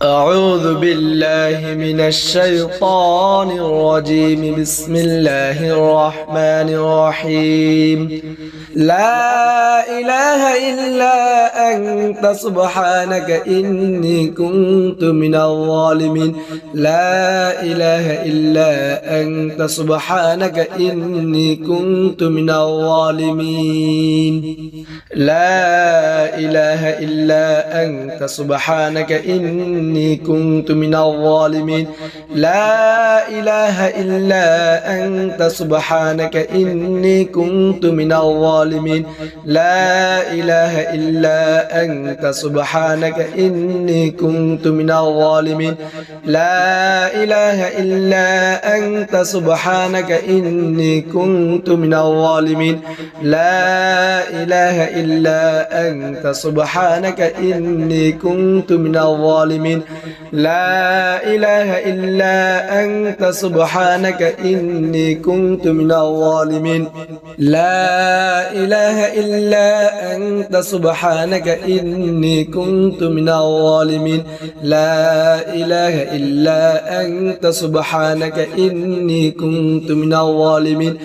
أعوذ بالله من الشيطان الرجيم. بسم الله الرحمن الرحيم. لا إله إلا أنت سبحانك إني كنت من الظالمين. لا إله إلا أنت سبحانك إني كنت من الظالمين. لا إله إلا أنت سبحانك إني كنت من الظالمين. لا إله إلا أنت سبحانك إني كنت من الظالمين. لا إله إلا أنت سبحانك إني كنت من الظالمين. لا إله إلا أنت سبحانك إني كنت من الظالمين. لا إله إلا أنت سبحانك إني كنت من الظالمين. لا إله إلا أنت سبحانك إني كنت من الظالمين. لا إله إلا أنت سبحانك إني كنت من الظالمين. لا إله إلا أنت سبحانك إني كنت من الظالمين.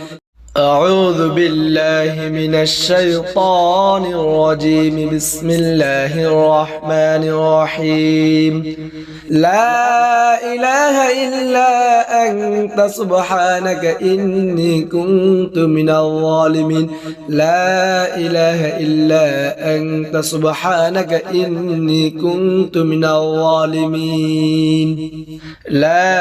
أعوذ بالله من الشيطان الرجيم. بسم الله الرحمن الرحيم. لا إله إلا أنت سبحانك إني كنت من الظالمين. لا إله إلا أنت سبحانك إني كنت من الظالمين. لا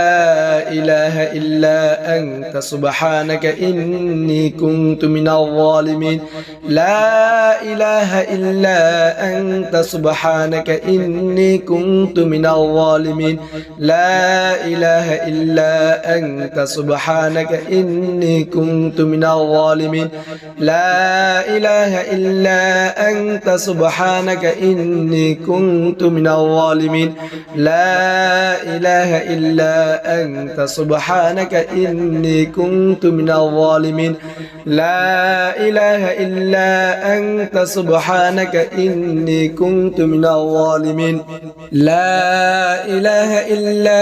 إله إلا أنت سبحانك إني كنت من الظالمين. لا إله إلا أنت سبحانك إني كنت من الظالمين. لا إله إلا أنت سبحانك إني كنت من الظالمين. لا إله إلا أنت سبحانك إني كنت من الظالمين. لا إله إلا أنت سبحانك إني كنت من الظالمين. لا إله إلا أنت سبحانك إني كنت من الظالمين. لا إله إلا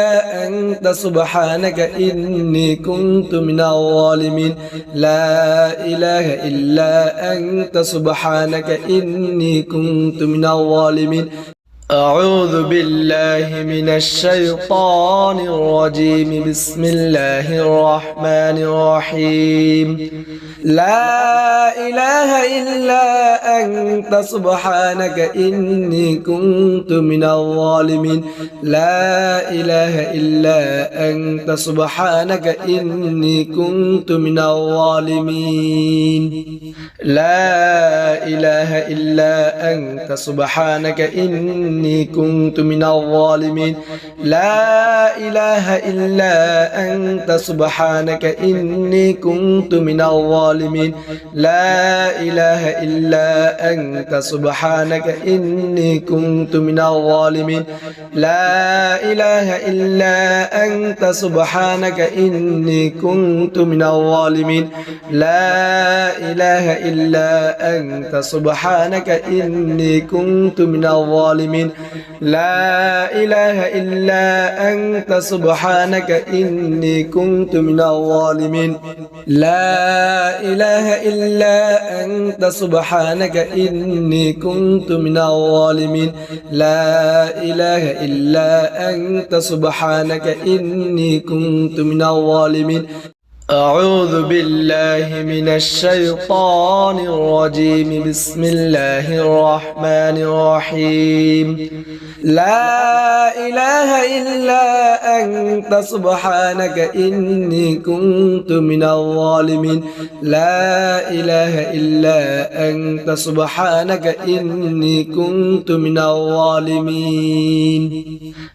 أنت سبحانك إني كنت من الظالمين. لا إله إلا أنت سبحانك إني كنت من الظالمين. أعوذ بالله من الشيطان الرجيم. بسم الله الرحمن الرحيم. لا إله إلا أنت سبحانك إني كنت من الظالمين. لا إله إلا أنت سبحانك إني كنت من الظالمين. لا إله إلا أنت سبحانك إني كنت من الظالمين. لا إله إلا أنت سبحانك إني كنت من الظالمين. لا إله إلا أنت سبحانك إني كنت من الظالمين. لا إله إلا أنت سبحانك إني كنت من الظالمين. لا إله إلا أنت سبحانك إني كنت من الظالمين. لا إله إلا أنت سبحانك إني كنت من الظالمين. لا إله إلا أنت سبحانك إني كنت من الظالمين. لا إله إلا أنت سبحانك إني كنت من الظالمين. أعوذ بالله من الشيطان الرجيم. بسم الله الرحمن الرحيم. لا إله إلا أنت سبحانك إني كنت من الظالمين. لا إله إلا أنت سبحانك إني كنت من الظالمين.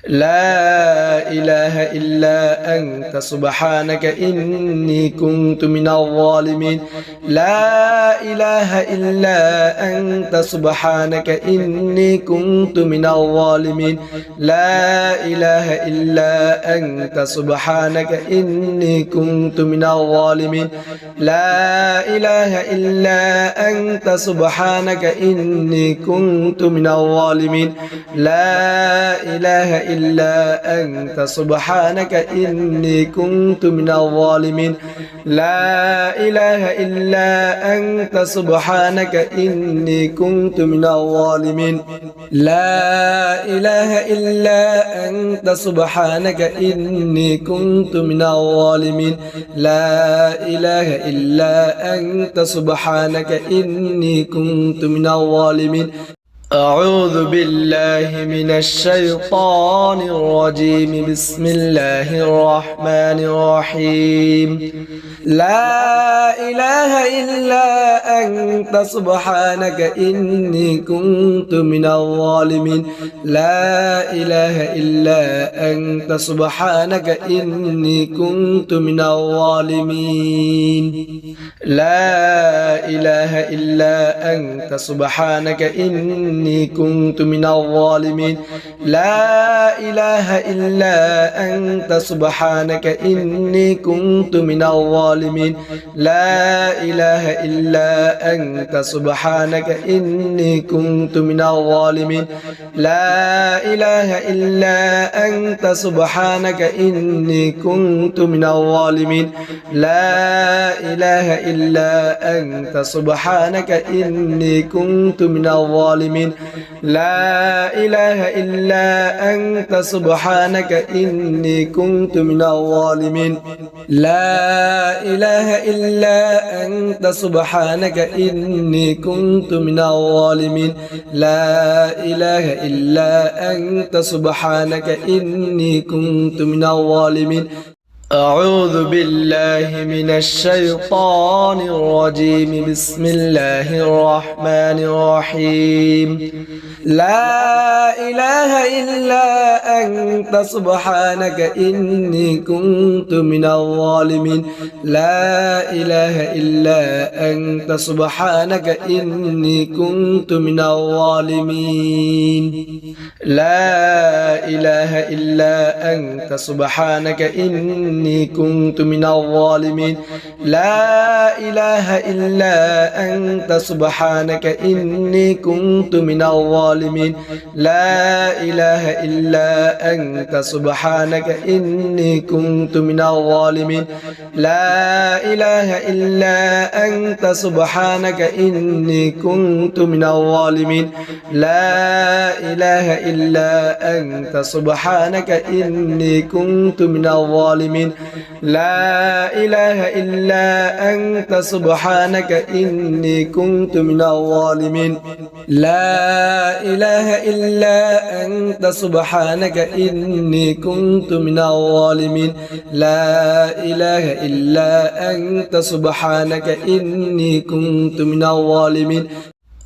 لا إله إلا أنت سبحانك إني كنت من الظالمين. لا إله إلا أنت سبحانك إني كنت من الظالمين. الظالمين لا إله إلا أنت سبحانك إني كنت من الظالمين لا إله إلا أنت سبحانك إني كنت من الظالمين لا إله إلا أنت سبحانك إني كنت من الظالمين لا إله إلا أنت سبحانك إني كنت من الظالمين لا إله إلا أنت سبحانك إني كنت من الظالمين لا إله إلا أنت سبحانك إني كنت من الظالمين أعوذ بالله من الشيطان الرجيم بسم الله الرحمن الرحيم لا إله إلا أنت سبحانك إني كنت من الظالمين لا إله إلا أنت سبحانك إني كنت من الظالمين لا إله إلا أنت سبحانك إني كنت من الظالمين لا إله إلا أنت سبحانك إني كنت من الظالمين لا إله إلا أنت سبحانك إني كنت من الظالمين لا إله إلا أنت سبحانك إني كنت من الظالمين لا إله إلا أنت سبحانك إني كنت من الظالمين لا إله إلا أنت سبحانك إني كنت من الظالمين لا إله إلا أنت سبحانك إني كنت من الظالمين لا إله إلا أنت سبحانك إني كنت من الظالمين أعوذ بالله من الشيطان الرجيم بسم الله الرحمن الرحيم لا إله إلا أنت سبحانك إني كنت من الظالمين لا إله إلا أنت سبحانك إني كنت من الظالمين لا إله إلا أنت سبحانك إني كنت من الظالمين لا إله إلا أنت سبحانك إني كنت من الظالمين لا إله إلا أنت سبحانك إني كنت من الظالمين لا إله إلا أنت سبحانك إني كنت من الظالمين لا إله إلا أنت سبحانك إني كنت من الظالمين لا إله إلا أنت سبحانك إني كنت من الظالمين لا إله إلا أنت سبحانك إني كنت من الظالمين لا إله إلا أنت سبحانك إني كنت من الظالمين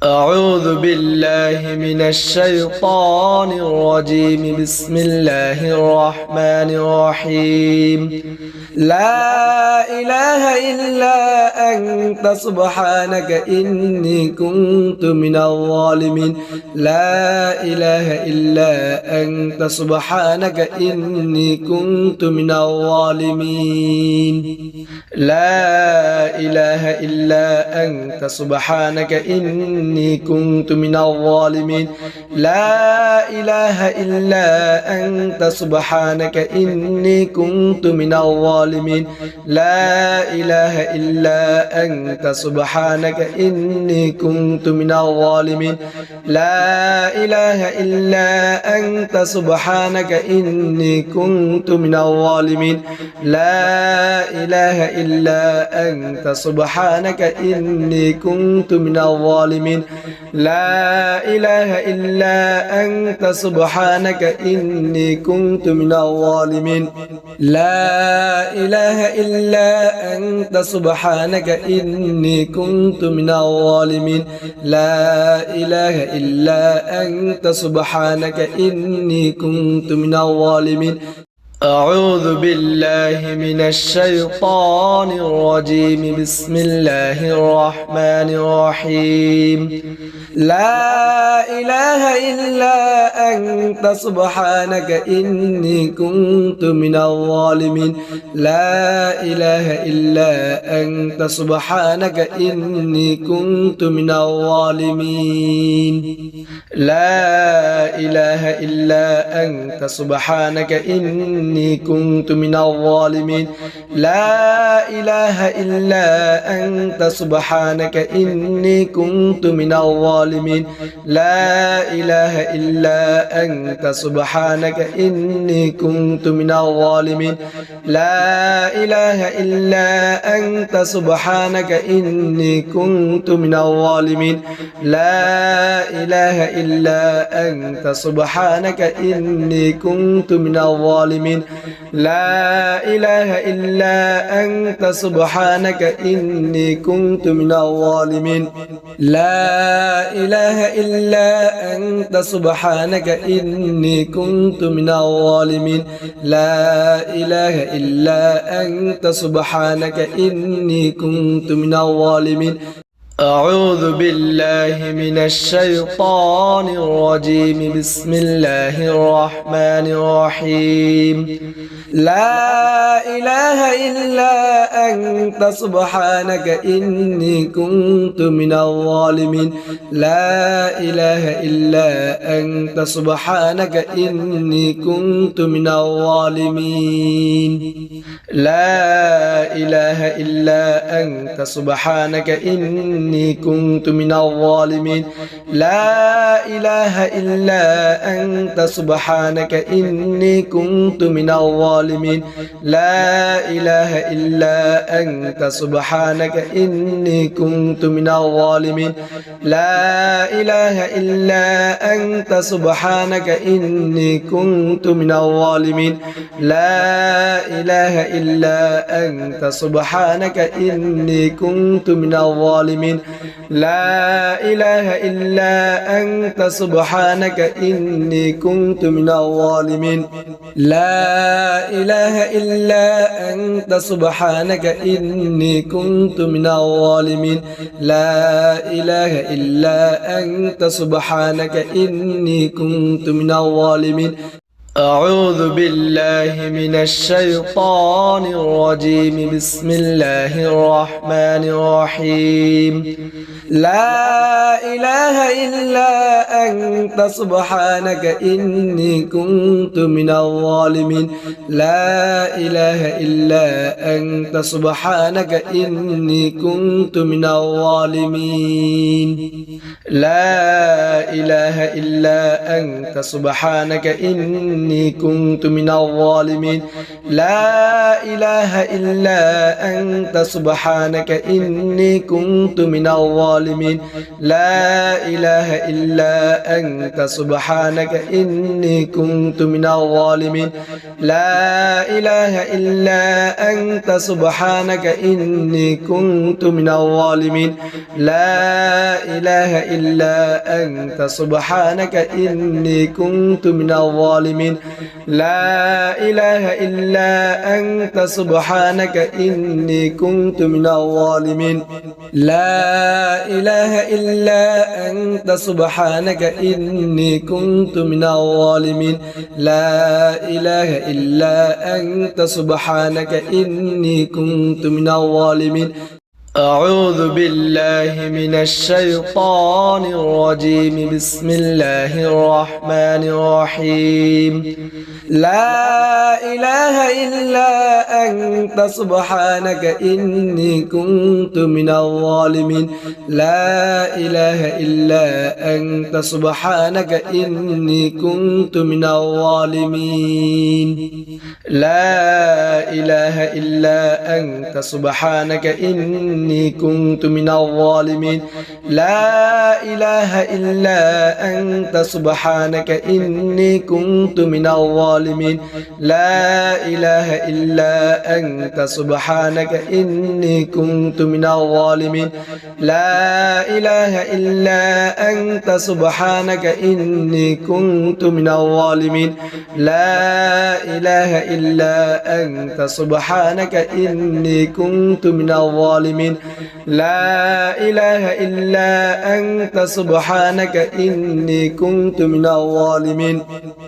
أعوذ بالله من الشيطان الرجيم بسم الله الرحمن الرحيم لا إله إلا أنت سبحانك إني كنت من الظالمين لا إله إلا أنت سبحانك إني كنت من الظالمين لا إله إلا أنت سبحانك إني كنت من الظالمين لا إله إلا أنت سبحانك إني كنت من الظالمين لا إله إلا أنت سبحانك إني كنت من الظالمين لا إله إلا أنت سبحانك إني كنت من الظالمين لا إله إلا أنت سبحانك إني كنت من الظالمين لا إله إلا أنت سبحانك إني كنت من الظالمين لا إله إلا أنت سبحانك إني كنت من الظالمين لا إله إلا أنت سبحانك إني كنت من الظالمين أعوذ بالله من الشيطان الرجيم بسم الله الرحمن الرحيم لا إله إلا أنت سبحانك إني كنت من الظالمين لا إله إلا أنت سبحانك إني كنت من الظالمين لا إله إلا أنت سبحانك إني كنت من الظالمين لا إله إلا أنت سبحانك إني كنت من الظالمين لا إله إلا أنت سبحانك إني كنت من الظالمين لا إله إلا أنت سبحانك إني كنت من الظالمين لا إله إلا أنت سبحانك إني كنت من الظالمين لا إله إلا أنت سبحانك إني كنت من الظالمين لا إله إلا أنت سبحانك إني كنت من الظالمين لا إله إلا أنت سبحانك إني كنت من الظالمين أعوذ بالله من الشيطان الرجيم بسم الله الرحمن الرحيم لا إله إلا أنت سبحانك إني كنت من الظالمين لا إله إلا أنت سبحانك إني كنت من الظالمين لا إله إلا أنت سبحانك إني كنت من الظالمين لا إله إلا أنت سبحانك إني كنت من الظالمين لا إله إلا أنت سبحانك إني كنت من الظالمين لا إله إلا أنت سبحانك إني كنت من الظالمين لا إله إلا أنت سبحانك إني كنت من الظالمين لا إله إلا أنت سبحانك إني كنت من الظالمين لا إله إلا أنت سبحانك إني كنت من الظالمين لا إله إلا أنت سبحانك إني كنت من الظالمين أعوذ بالله من الشيطان الرجيم بسم الله الرحمن الرحيم لا إله إلا أنت سبحانك إني كنت من الظالمين لا إله إلا أنت سبحانك إني كنت من الظالمين لا إله إلا أنت سبحانك إني كنت من الظالمين لا إله إلا أنت سبحانك إني كنت من الظالمين لا إله إلا أنت سبحانك إني كنت من الظالمين لا إله إلا أنت سبحانك إني كنت من الظالمين لا إله إلا أنت سبحانك إني كنت من الظالمين لا إله إلا أنت سبحانك إني كنت من الظالمين لا إله إلا أنت سبحانك إني كنت من الظالمين لا إله إلا أنت سبحانك إني كنت من الظالمين أعوذ بالله من الشيطان الرجيم بسم الله الرحمن الرحيم لا إله إلا أنت سبحانك إني كنت من الظالمين لا إله إلا أنت سبحانك إني كنت من الظالمين لا إله إلا أنت سبحانك إني كنت من الظالمين لا إله إلا أنت سبحانك إني كنت من الظالمين لا إله إلا أنت سبحانك إني كنت من الظالمين لا إله إلا أنت سبحانك إني كنت من الظالمين لا إله إلا أنت سبحانك إني كنت من الظالمين الظالمين لا إله إلا أنت سبحانك إني كنت من الظالمين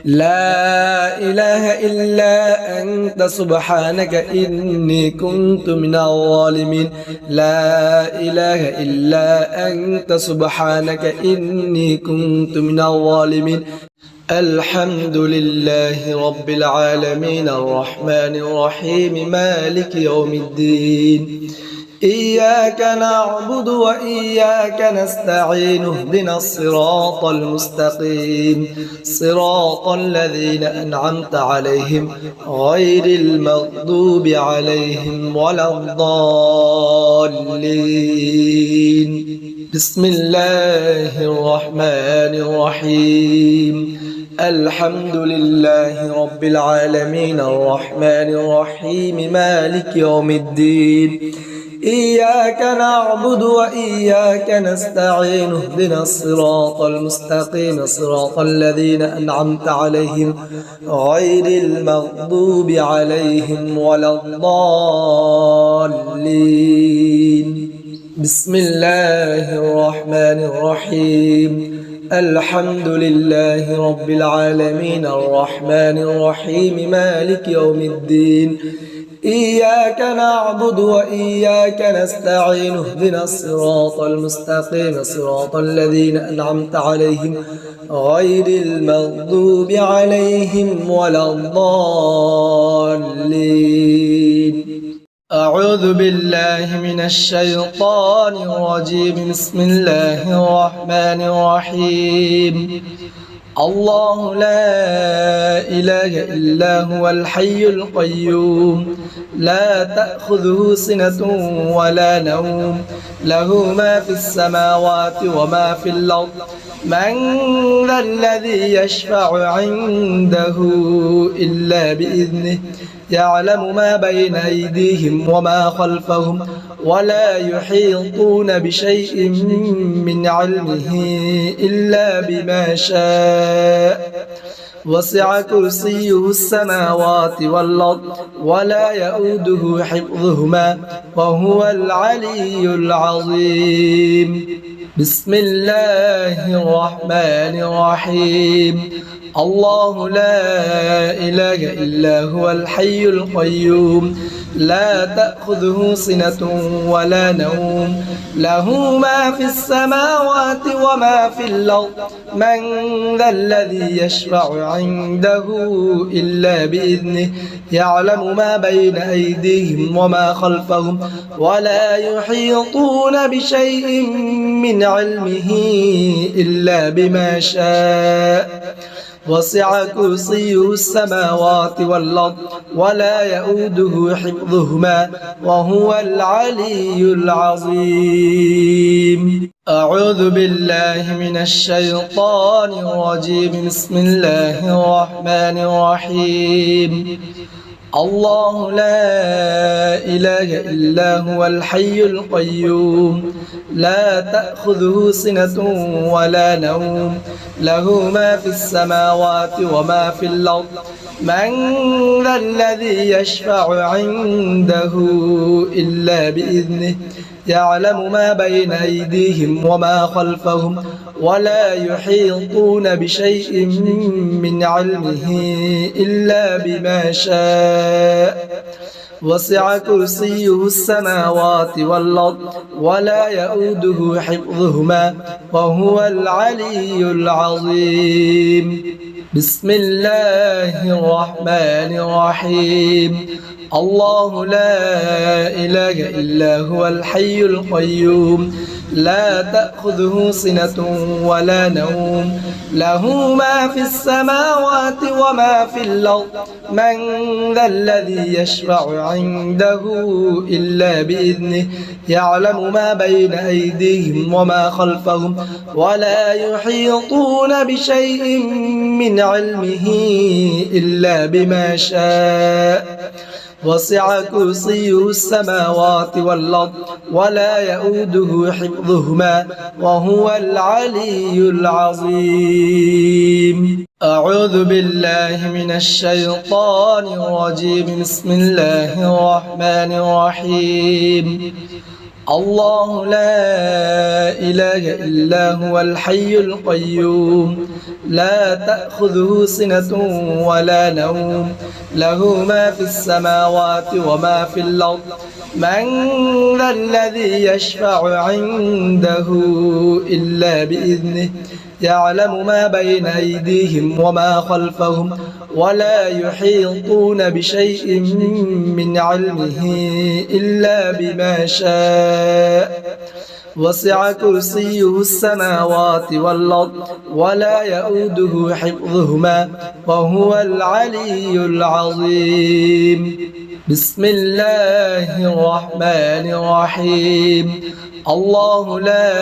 لا إله إلا أنت سبحانك إني كنت من الظالمين لا إله إلا أنت سبحانك إني كنت من الظالمين الحمد لله رب العالمين الرحمن الرحيم مالك يوم الدين إياك نعبد وإياك نستعين اهدنا الصراط المستقيم صراط الذين أنعمت عليهم غير المغضوب عليهم ولا الضالين بسم الله الرحمن الرحيم الحمد لله رب العالمين الرحمن الرحيم مالك يوم الدين إياك نعبد وإياك نستعين اهدنا الصراط المستقيم صراط الذين أنعمت عليهم غير المغضوب عليهم ولا الضالين بسم الله الرحمن الرحيم الحمد لله رب العالمين الرحمن الرحيم مالك يوم الدين إياك نعبد وإياك نستعين اهدنا الصراط المستقيم صراط الذين أنعمت عليهم غير المغضوب عليهم ولا الضالين أعوذ بالله من الشيطان الرجيم بسم الله الرحمن الرحيم الله لا إله إلا هو الحي القيوم لا تأخذه سنة ولا نوم له ما في السماوات وما في الأرض من ذا الذي يشفع عنده إلا بإذنه يعلم ما بين أيديهم وما خلفهم ولا يحيطون بشيء من علمه إلا بما شاء وسع كرسيه السماوات والأرض ولا يؤوده حفظهما وهو العلي العظيم بسم الله الرحمن الرحيم الله لا إله إلا هو الحي القيوم لا تأخذه سنة ولا نوم له ما في السماوات وما في الأرض من ذا الذي يشفع عنده إلا بإذنه يعلم ما بين أيديهم وما خلفهم ولا يحيطون بشيء من علمه إلا بما شاء وسع كرسيه السماوات والأرض ولا يؤوده حفظهما وهو العلي العظيم أعوذ بالله من الشيطان الرجيم بسم الله الرحمن الرحيم الله لا إله إلا هو الحي القيوم لا تأخذه سنة ولا نوم له ما في السماوات وما في الأرض من ذا الذي يشفع عنده إلا بإذنه يعلم ما بين أيديهم وما خلفهم ولا يحيطون بشيء من علمه إلا بما شاء وسع كرسيه السماوات والأرض ولا يؤوده حفظهما وهو العلي العظيم بسم الله الرحمن الرحيم الله لا إله إلا هو الحي القيوم لا تأخذه سنة ولا نوم له ما في السماوات وما في الأرض من ذا الذي يشفع عنده إلا بإذنه يعلم ما بين أيديهم وما خلفهم ولا يحيطون بشيء من علمه إلا بما شاء وسع كرسيه السماوات والأرض ولا يؤوده حفظهما وهو العلي العظيم أعوذ بالله من الشيطان الرجيم بسم الله الرحمن الرحيم الله لا إله إلا هو الحي القيوم لا تأخذه سنة ولا نوم له ما في السماوات وما في الأرض من ذا الذي يشفع عنده إلا بإذنه يعلم ما بين أيديهم وما خلفهم ولا يحيطون بشيء من علمه إلا بما شاء وسع كرسيه السماوات والأرض ولا يؤوده حفظهما وهو العلي العظيم بسم الله الرحمن الرحيم الله لا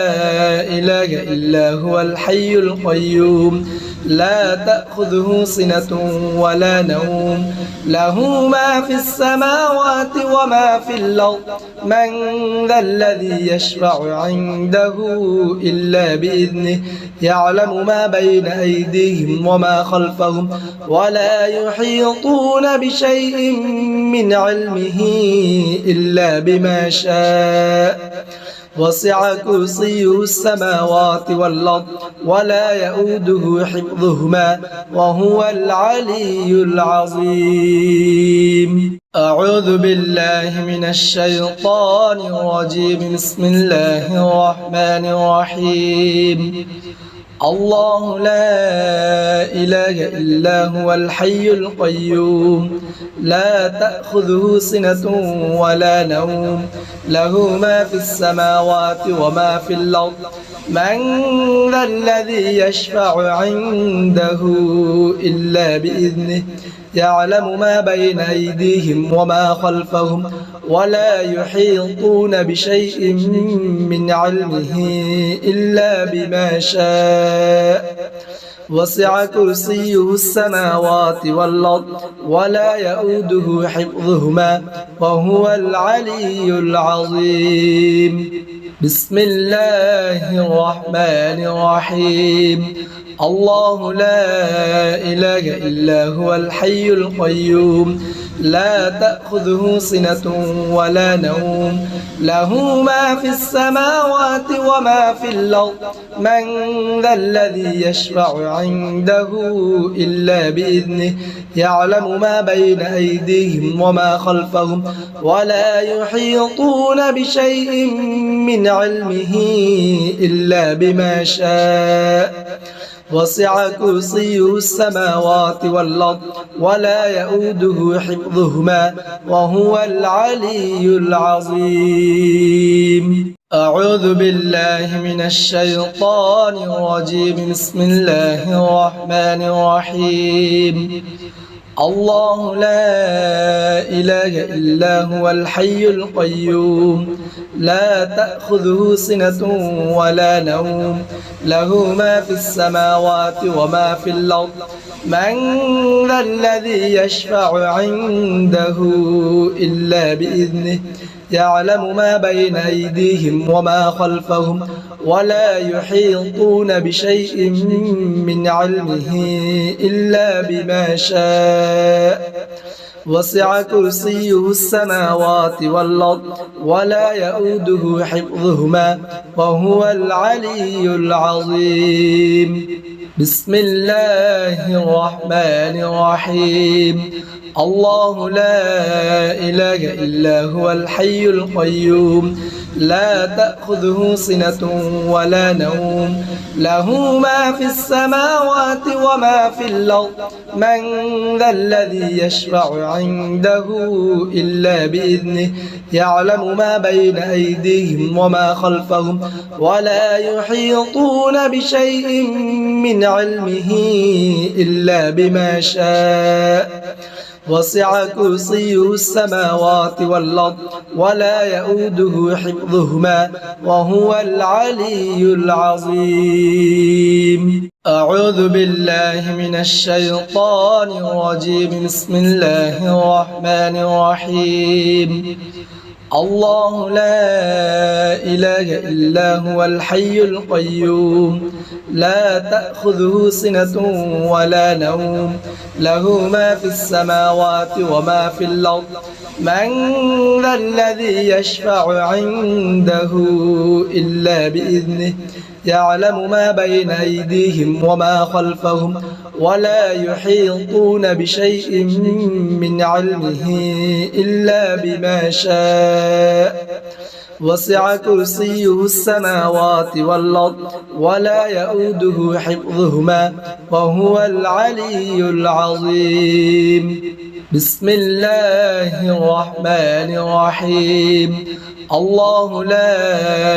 إله إلا هو الحي القيوم لا تأخذه سنة ولا نوم له ما في السماوات وما في الأرض من ذا الذي يشفع عنده إلا بإذنه يعلم ما بين أيديهم وما خلفهم ولا يحيطون بشيء من علمه إلا بما شاء وسع كرسيه السماوات والأرض ولا يؤوده حفظهما وهو العلي العظيم أعوذ بالله من الشيطان الرجيم بسم الله الرحمن الرحيم الله لا إله إلا هو الحي القيوم لا تأخذه سنة ولا نوم له ما في السماوات وما في الأرض من ذا الذي يشفع عنده إلا بإذنه يعلم ما بين أيديهم وما خلفهم ولا يحيطون بشيء من علمه إلا بما شاء وسع كرسيه السماوات والأرض ولا يؤوده حفظهما وهو العلي العظيم بسم الله الرحمن الرحيم الله لا إله إلا هو الحي القيوم لا تأخذه سنة ولا نوم له ما في السماوات وما في الأرض من ذا الذي يشفع عنده إلا بإذنه يعلم ما بين أيديهم وما خلفهم ولا يحيطون بشيء من علمه إلا بما شاء وسع كرسيه السماوات والأرض ولا يؤوده حفظهما وهو العلي العظيم أعوذ بالله من الشيطان الرجيم بسم الله الرحمن الرحيم الله لا إله إلا هو الحي القيوم لا تأخذه سنة ولا نوم له ما في السماوات وما في الأرض من ذا الذي يشفع عنده إلا بإذنه يعلم ما بين أيديهم وما خلفهم ولا يحيطون بشيء من علمه إلا بما شاء وسع كرسيه السماوات والأرض ولا يؤوده حفظهما وهو العلي العظيم بسم الله الرحمن الرحيم الله لا إله إلا هو الحي القيوم لا تأخذه سنة ولا نوم له ما في السماوات وما في الأرض من ذا الذي يشفع عنده إلا بإذنه يعلم ما بين أيديهم وما خلفهم ولا يحيطون بشيء من علمه إلا بما شاء وسع كرسيه السماوات والأرض ولا يؤوده حفظهما وهو العلي العظيم أعوذ بالله من الشيطان الرجيم بسم الله الرحمن الرحيم الله لا إله إلا هو الحي القيوم لا تأخذه سنة ولا نوم له ما في السماوات وما في الأرض من ذا الذي يشفع عنده إلا بإذنه يعلم ما بين أيديهم وما خلفهم ولا يحيطون بشيء من علمه إلا بما شاء وسع كرسيه السماوات والأرض ولا يؤوده حفظهما وهو العلي العظيم بسم الله الرحمن الرحيم الله لا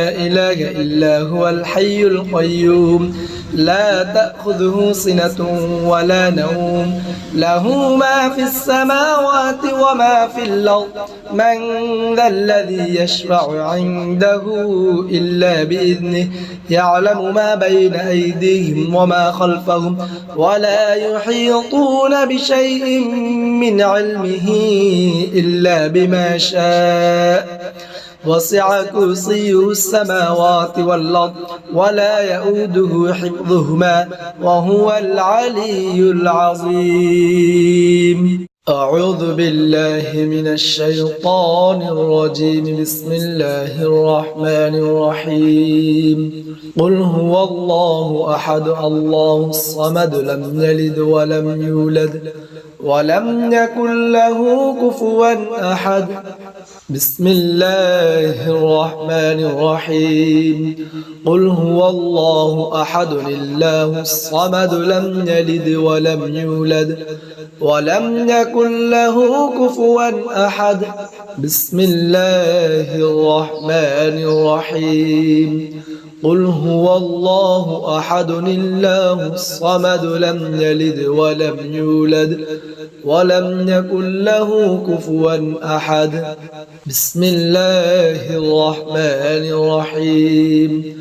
إله إلا هو الحي القيوم لا تأخذه سنة ولا نوم له ما في السماوات وما في الأرض من ذا الذي يشفع عنده إلا بإذنه يعلم ما بين أيديهم وما خلفهم ولا يحيطون بشيء من علمه إلا بما شاء وسع كرسيه السماوات والأرض ولا يؤوده حفظهما وهو العلي العظيم أعوذ بالله من الشيطان الرجيم بسم الله الرحمن الرحيم قل هو الله أحد الله الصمد لم يلد ولم يولد ولم يكن له كفوا أحد بسم الله الرحمن الرحيم قل هو الله أحد الله الصمد لم يلد ولم يولد ولم يكن له كفوا أحد بسم الله الرحمن الرحيم قل هو الله أحد الله الصمد لم يلد ولم يولد ولم يكن له كفوا أحد بسم الله الرحمن الرحيم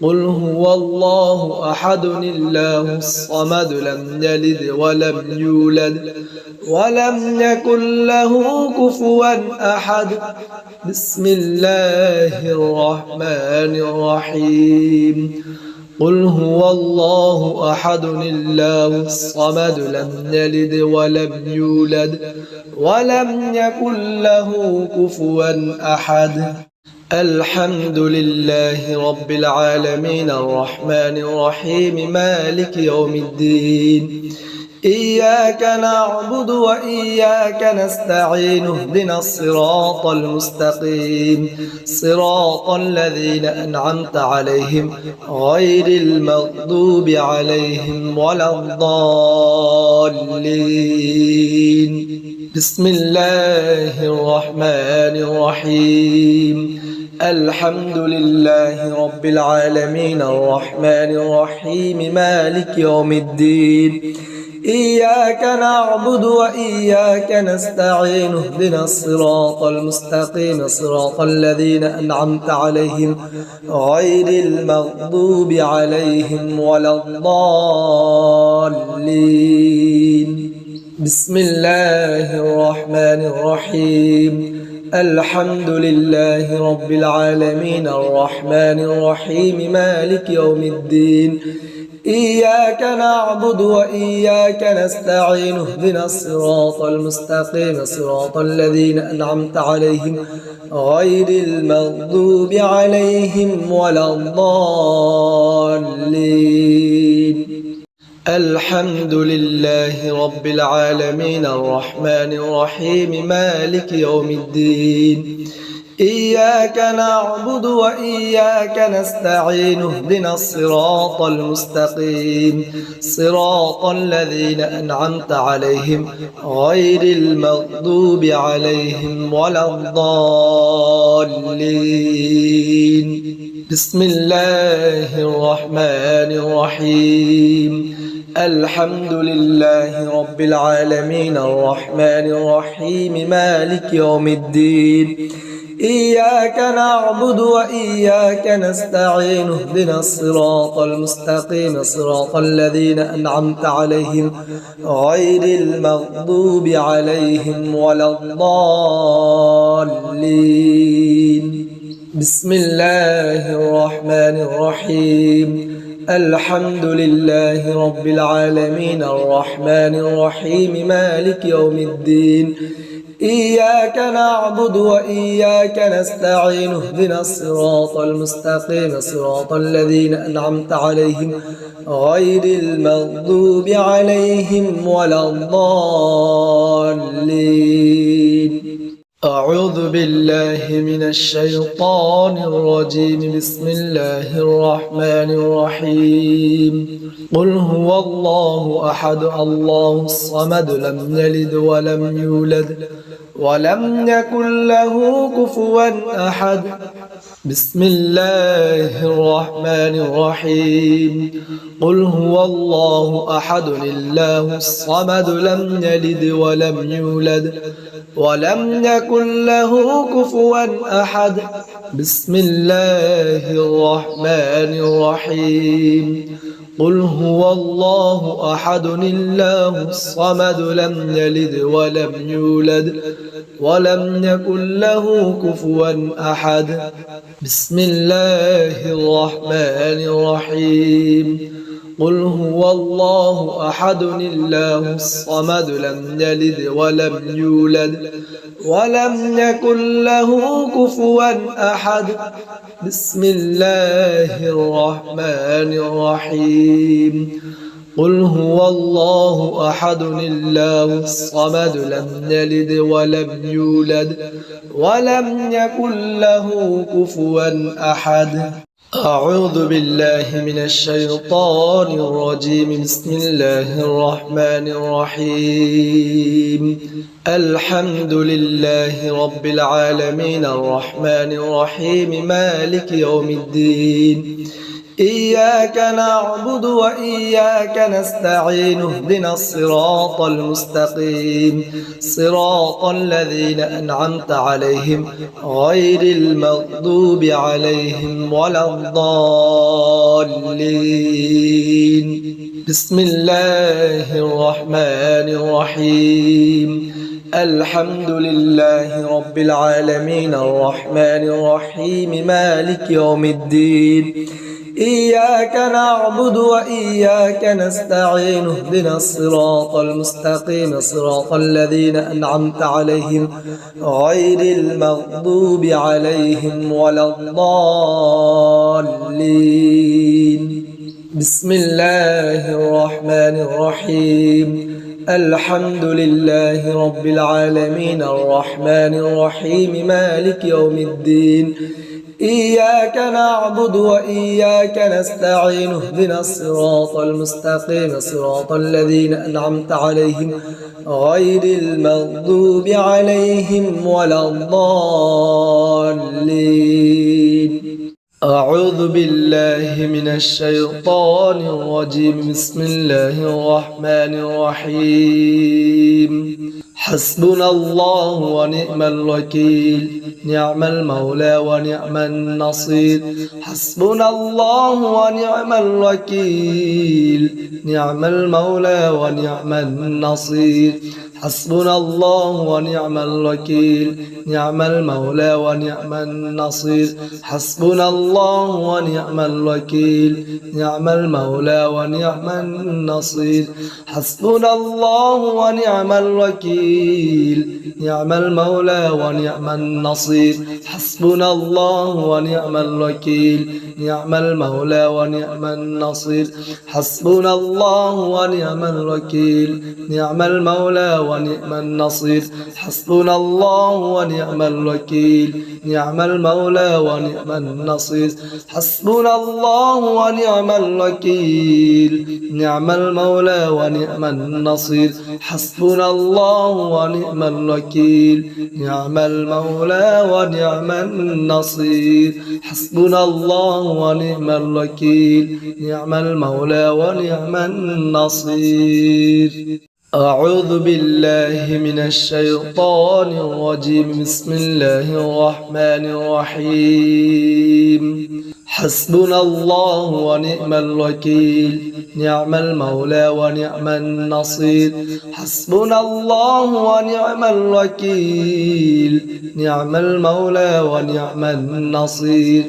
قل هو الله أحد الله الصمد لم يلد ولم يولد ولم يكن له كفوا أحد بسم الله الرحمن الرحيم قل هو الله أحد الله الصمد لم يلد ولم يولد ولم يكن له كفوا أحد الحمد لله رب العالمين الرحمن الرحيم مالك يوم الدين إياك نعبد وإياك نستعين اهدنا الصراط المستقيم صراط الذين أنعمت عليهم غير المغضوب عليهم ولا الضالين بسم الله الرحمن الرحيم الحمد لله رب العالمين الرحمن الرحيم مالك يوم الدين إياك نعبد وإياك نستعين اهدنا الصراط المستقيم صراط الذين أنعمت عليهم غير المغضوب عليهم ولا الضالين بسم الله الرحمن الرحيم الحمد لله رب العالمين الرحمن الرحيم مالك يوم الدين إياك نعبد وإياك نستعين اهدنا الصراط المستقيم صراط الذين أنعمت عليهم غير المغضوب عليهم ولا الضالين الحمد لله رب العالمين الرحمن الرحيم مالك يوم الدين إياك نعبد وإياك نستعين اهدنا الصراط المستقيم صراط الذين أنعمت عليهم غير المغضوب عليهم ولا الضالين بسم الله الرحمن الرحيم الحمد لله رب العالمين الرحمن الرحيم مالك يوم الدين إياك نعبد وإياك نستعين اهدنا الصراط المستقيم صراط الذين أنعمت عليهم غير المغضوب عليهم ولا الضالين بسم الله الرحمن الرحيم الحمد لله رب العالمين الرحمن الرحيم مالك يوم الدين إياك نعبد وإياك نستعين اهدنا الصراط المستقيم صراط الذين أنعمت عليهم غير المغضوب عليهم ولا الضالين أعوذ بالله من الشيطان الرجيم بسم الله الرحمن الرحيم قل هو الله أحد الله الصمد لم يلد ولم يولد ولم يكن له كفوا أحد بسم الله الرحمن الرحيم قل هو الله أحد الله الصمد لم يلد ولم يولد ولم يكن له كفوا أحد بسم الله الرحمن الرحيم قل هو الله أحد الله الصمد لم يلد ولم يولد ولم يكن له كفوا أحد بسم الله الرحمن الرحيم قل هو الله أحد الله الصمد لم يلد ولم يولد ولم يكن له كفوا أحد بسم الله الرحمن الرحيم قل هو الله أحد الله الصمد لم يلد ولم يولد ولم يكن له كفوا أحد أعوذ بالله من الشيطان الرجيم بسم الله الرحمن الرحيم الحمد لله رب العالمين الرحمن الرحيم مالك يوم الدين إياك نعبد وإياك نستعين اهدنا الصراط المستقيم صراط الذين أنعمت عليهم غير المغضوب عليهم ولا الضالين بسم الله الرحمن الرحيم الحمد لله رب العالمين الرحمن الرحيم مالك يوم الدين إياك نعبد وإياك نستعين اهدنا الصراط المستقيم صراط الذين أنعمت عليهم غير المغضوب عليهم ولا الضالين بسم الله الرحمن الرحيم الحمد لله رب العالمين الرحمن الرحيم مالك يوم الدين إياك نعبد وإياك نستعين اهدنا الصراط المستقيم صراط الذين أنعمت عليهم غير المغضوب عليهم ولا الضالين أعوذ بالله من الشيطان الرجيم بسم الله الرحمن الرحيم حسبنا الله ونعم الوكيل نعم المولى ونعم النصير حسبنا الله ونعم الوكيل نعم المولى ونعم النصير حسبنا الله ونعم الوكيل نعم المولى ونعم النصير حسبنا الله ونعم الوكيل نعم المولى ونعم النصير حسبنا الله ونعم الوكيل نعم المولى ونعم النصير حسبنا الله ونعم الوكيل نعم المولى ونعم النصير حسبنا الله ونعم الوكيل نعم المولى ونعم النصير حسبنا الله ونعم الوكيل نعم المولى ونعم النصير حسبنا الله ونعم الوكيل نعم المولى ونعم النصير حسبنا الله ونعم الوكيل نعم المولى ونعم النصير حسبنا الله ونعم الوكيل نعم المولى ونعم النصير أعوذ بالله من الشيطان الرجيم بسم الله الرحمن الرحيم حسبنا الله ونعم الوكيل نعم المولى ونعم النصير حسبنا الله ونعم الوكيل نعم المولى ونعم النصير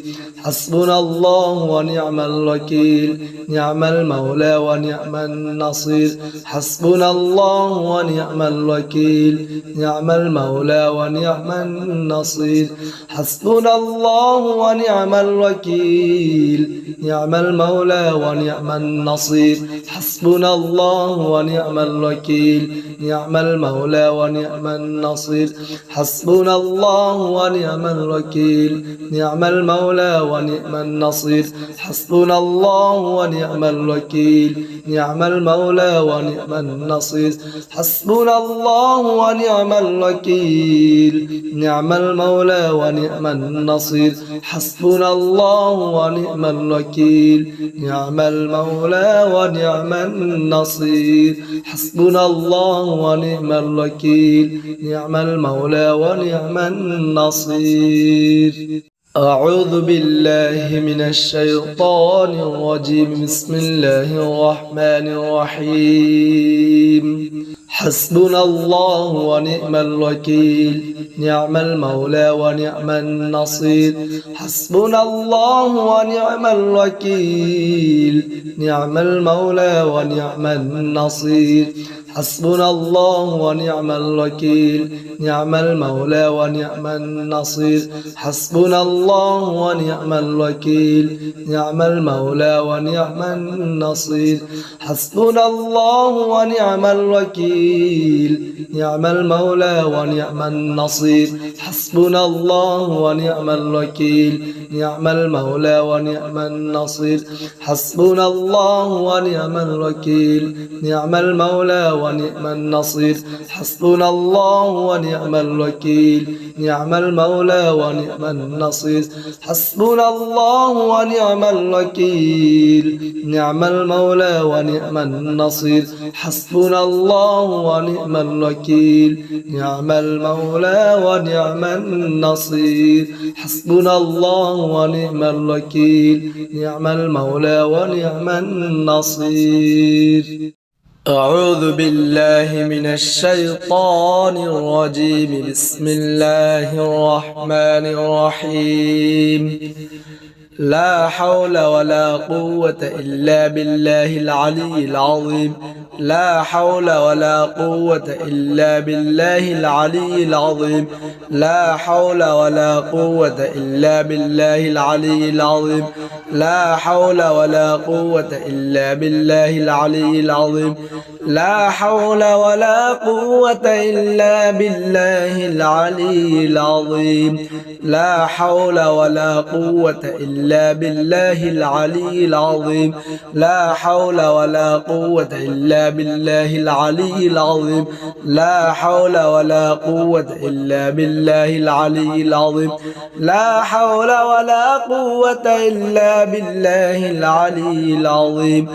حسبنا الله ونعم الوكيل نعم المولى ونعم النصير حسبنا الله ونعم الوكيل نعم المولى ونعم النصير حسبنا الله ونعم الوكيل نعم المولى ونعم النصير حسبنا الله ونعم الوكيل نعم المولى ونعم النصير حسبنا الله ونعم الوكيل نعم المولى ونعم النصير حسبنا الله ونعم الوكيل نعم المولى ونعم النصير حسبنا الله ونعم الوكيل نعم المولى ونعم النصير حسبنا الله ونعم الوكيل نعم المولى ونعم النصير حسبنا الله ونعم الوكيل نعم المولى ونعم النصير أعوذ بالله من الشيطان الرجيم بسم الله الرحمن الرحيم حسبنا الله ونعم الوكيل نعم المولى ونعم النصير حسبنا الله ونعم الوكيل نعم المولى ونعم النصير حسبنا الله ونعم الوكيل نعم المولى ونعم النصير حسبنا الله ونعم الوكيل نعم المولى ونعم النصير حسبنا الله ونعم الوكيل نعم المولى ونعم النصير حسبنا الله ونعم الوكيل نعم المولى ونعم النصير حسبنا الله ونعم الوكيل نعم المولى ونعم النصير حسبنا الله ونعم الوكيل نعم المولى ونعم النصير حسبنا الله ونعم الوكيل نعم المولى ونعم النصير حسبنا الله ونعم الوكيل نعم المولى ونعم النصير حسبنا الله ونعم الوكيل نعم المولى ونعم النصير أعوذ بالله من الشيطان الرجيم بسم الله الرحمن الرحيم لا حول ولا قوة إلا بالله العلي العظيم لا حول ولا قوة إلا بالله العلي العظيم لا حول ولا قوة إلا بالله العلي العظيم لا حول ولا قوة إلا بالله العلي العظيم لا حول ولا قوة إلا بالله العلي العظيم لا حول ولا قوة إلا بالله العلي العظيم لا حول ولا قوة إلا بالله العلي العظيم لا حول ولا قوة إلا بالله العلي العظيم لا حول ولا قوة إلا بالله العلي العظيم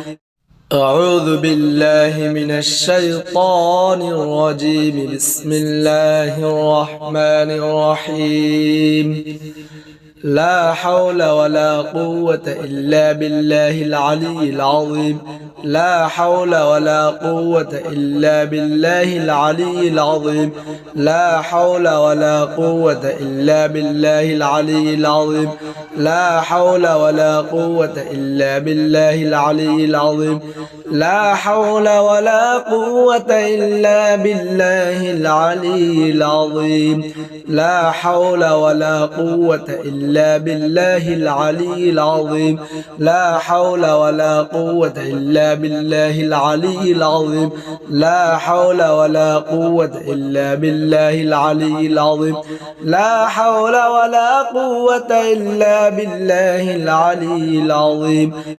أعوذ بالله من الشيطان الرجيم بسم الله الرحمن الرحيم لا حول ولا قوة إلا بالله العلي العظيم لا حول ولا قوة إلا بالله العلي العظيم لا حول ولا قوة إلا بالله العلي العظيم لا حول ولا قوة إلا بالله العلي العظيم لا حول ولا قوة إلا بالله العلي العظيم لا حول ولا قوة إلا بالله العلي العظيم لا حول ولا قوة إلا بالله العلي العظيم لا حول ولا قوة إلا بالله العلي العظيم لا حول ولا قوة إلا بالله العلي العظيم